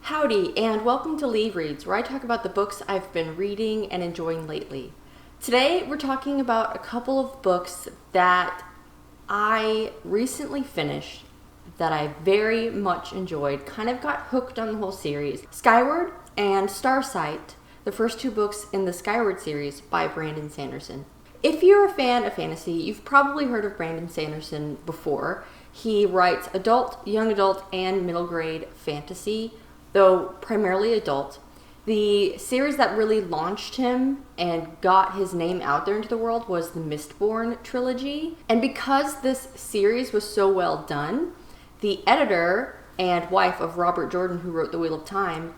Howdy, and welcome to LeeReads, where I talk about the books I've been reading and enjoying lately. Today, we're talking about a couple of books that I recently finished that I very much enjoyed, kind of got hooked on the whole series. Skyward and Starsight, the first two books in the Skyward series by Brandon Sanderson. If you're a fan of fantasy, you've probably heard of Brandon Sanderson before. He writes adult, young adult, and middle grade fantasy, though primarily adult. The series that really launched him and got his name out there into the world was the Mistborn trilogy. And because this series was so well done, the editor and wife of Robert Jordan, who wrote The Wheel of Time,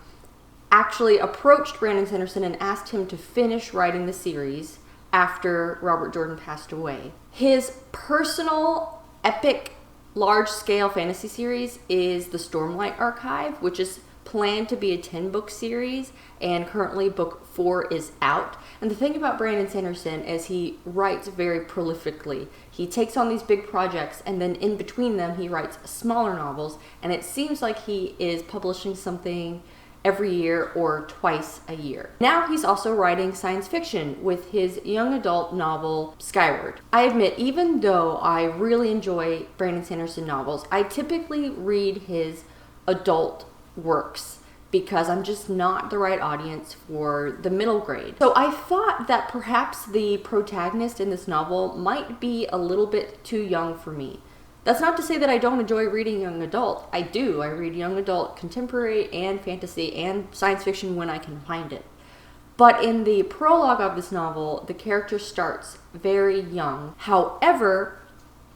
actually approached Brandon Sanderson and asked him to finish writing the series after Robert Jordan passed away. His personal epic large-scale fantasy series is the Stormlight Archive, which is planned to be a 10-book series, and currently book 4 is out. And the thing about Brandon Sanderson is he writes very prolifically. He takes on these big projects, and then in between them he writes smaller novels, and it seems like he is publishing something every year or twice a year. Now he's also writing science fiction with his young adult novel Skyward. I admit, even though I really enjoy Brandon Sanderson novels, I typically read his adult works because I'm just not the right audience for the middle grade. So I thought that perhaps the protagonist in this novel might be a little bit too young for me. That's not to say that I don't enjoy reading young adult. I do. I read young adult, contemporary, and fantasy, and science fiction when I can find it. But in the prologue of this novel, the character starts very young. However,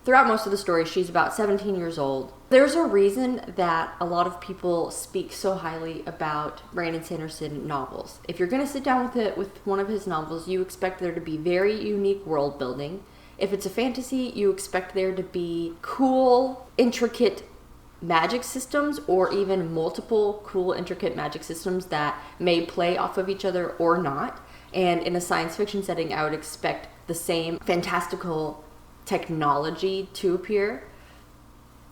throughout most of the story, she's about 17 years old. There's a reason that a lot of people speak so highly about Brandon Sanderson novels. If you're going to sit down with one of his novels, you expect there to be very unique world building. If it's a fantasy, you expect there to be cool, intricate magic systems, or even multiple cool, intricate magic systems that may play off of each other or not. And in a science fiction setting, I would expect the same fantastical technology to appear.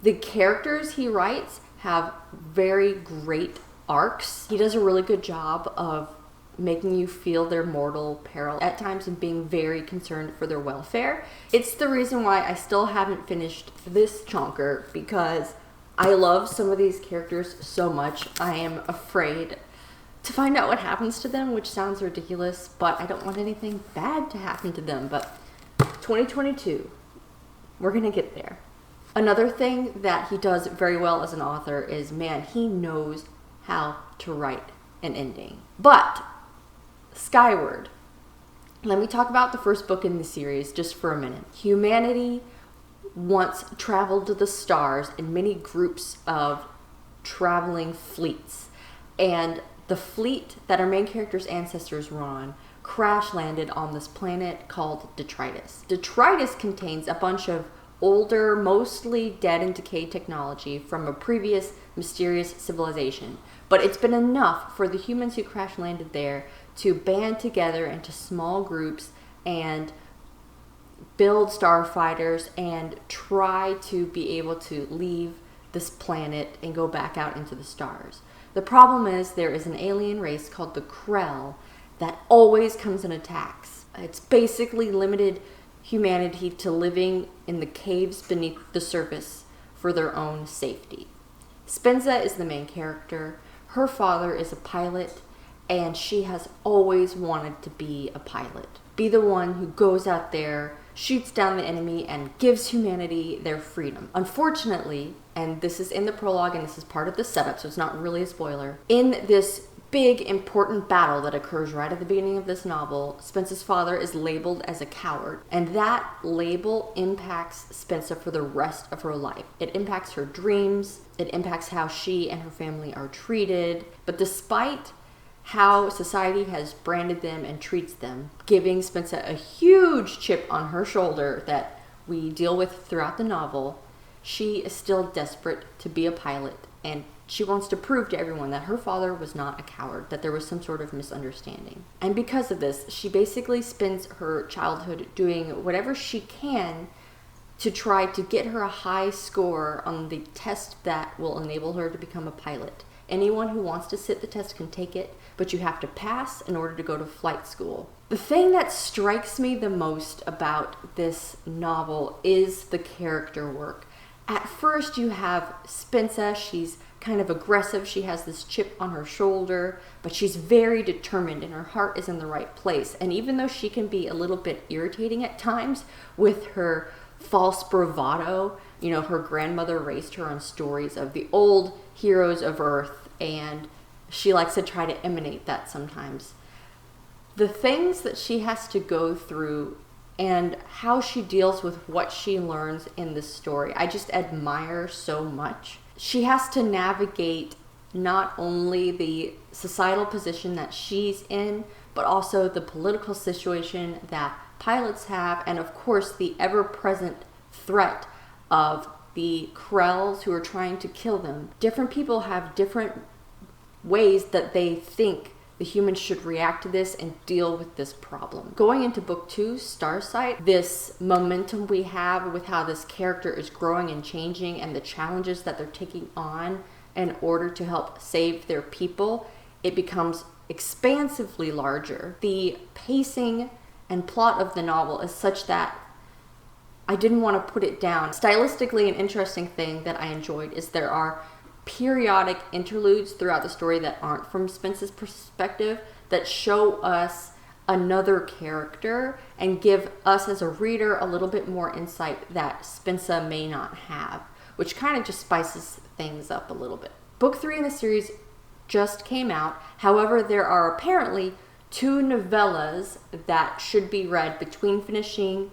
The characters he writes have very great arcs. He does a really good job of making you feel their mortal peril at times and being very concerned for their welfare. It's the reason why I still haven't finished this chonker, because I love some of these characters so much. I am afraid to find out what happens to them, which sounds ridiculous, but I don't want anything bad to happen to them. But 2022, we're gonna get there. Another thing that he does very well as an author is, man, he knows how to write an ending. But Skyward, let me talk about the first book in the series just for a minute. Humanity once traveled to the stars in many groups of traveling fleets, and the fleet that our main character's ancestors were on crash landed on this planet called Detritus. Detritus contains a bunch of older, mostly dead and decayed technology from a previous mysterious civilization. But it's been enough for the humans who crash landed there to band together into small groups and build starfighters and try to be able to leave this planet and go back out into the stars. The problem is there is an alien race called the Krell that always comes and attacks. It's basically limited humanity to living in the caves beneath the surface for their own safety. Spenza is the main character. Her father is a pilot, and she has always wanted to be a pilot. Be the one who goes out there, shoots down the enemy, and gives humanity their freedom. Unfortunately, and this is in the prologue and this is part of the setup, so it's not really a spoiler, in this big important battle that occurs right at the beginning of this novel, Spence's father is labeled as a coward, and that label impacts Spencer for the rest of her life. It impacts her dreams, it impacts how she and her family are treated, but despite how society has branded them and treats them, giving Spencer a huge chip on her shoulder that we deal with throughout the novel, she is still desperate to be a pilot, and she wants to prove to everyone that her father was not a coward, that there was some sort of misunderstanding. And because of this, she basically spends her childhood doing whatever she can to try to get her a high score on the test that will enable her to become a pilot. Anyone who wants to sit the test can take it, but you have to pass in order to go to flight school. The thing that strikes me the most about this novel is the character work. At first you have Spensa. She's kind of aggressive. She has this chip on her shoulder, but she's very determined and her heart is in the right place. And even though she can be a little bit irritating at times with her false bravado, you know, her grandmother raised her on stories of the old heroes of Earth, and she likes to try to imitate that sometimes. The things that she has to go through and how she deals with what she learns in this story, I just admire so much. She has to navigate not only the societal position that she's in, but also the political situation that pilots have, and of course the ever-present threat of the Krells who are trying to kill them. Different people have different ways that they think the humans should react to this and deal with this problem. Going into book 2, Starsight, this momentum we have with how this character is growing and changing and the challenges that they're taking on in order to help save their people, it becomes expansively larger. The pacing and plot of the novel is such that I didn't want to put it down. Stylistically, an interesting thing that I enjoyed is there are periodic interludes throughout the story that aren't from Spence's perspective that show us another character and give us as a reader a little bit more insight that Spensa may not have, which kind of just spices things up a little bit. Book 3 in the series just came out. However, there are apparently 2 novellas that should be read between finishing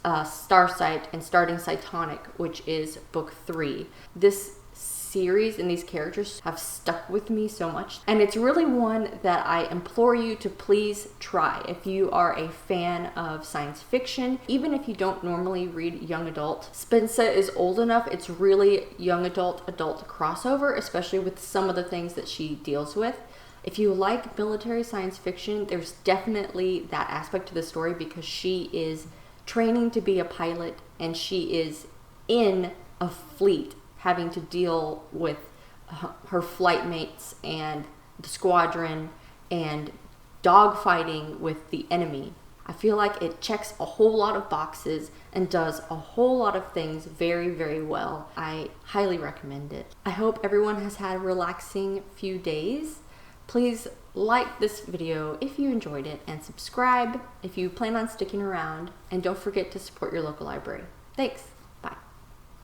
Starsight and starting Cytonic, which is book 3. This series and these characters have stuck with me so much, and it's really one that I implore you to please try if you are a fan of science fiction. Even if you don't normally read young adult, Spensa is old enough, it's really young adult crossover, especially with some of the things that she deals with. If you like military science fiction, there's definitely that aspect to the story because she is training to be a pilot and she is in a fleet having to deal with her flight mates and the squadron and dogfighting with the enemy. I feel like it checks a whole lot of boxes and does a whole lot of things very, very well. I highly recommend it. I hope everyone has had a relaxing few days. Please like this video if you enjoyed it and subscribe if you plan on sticking around, and don't forget to support your local library. Thanks.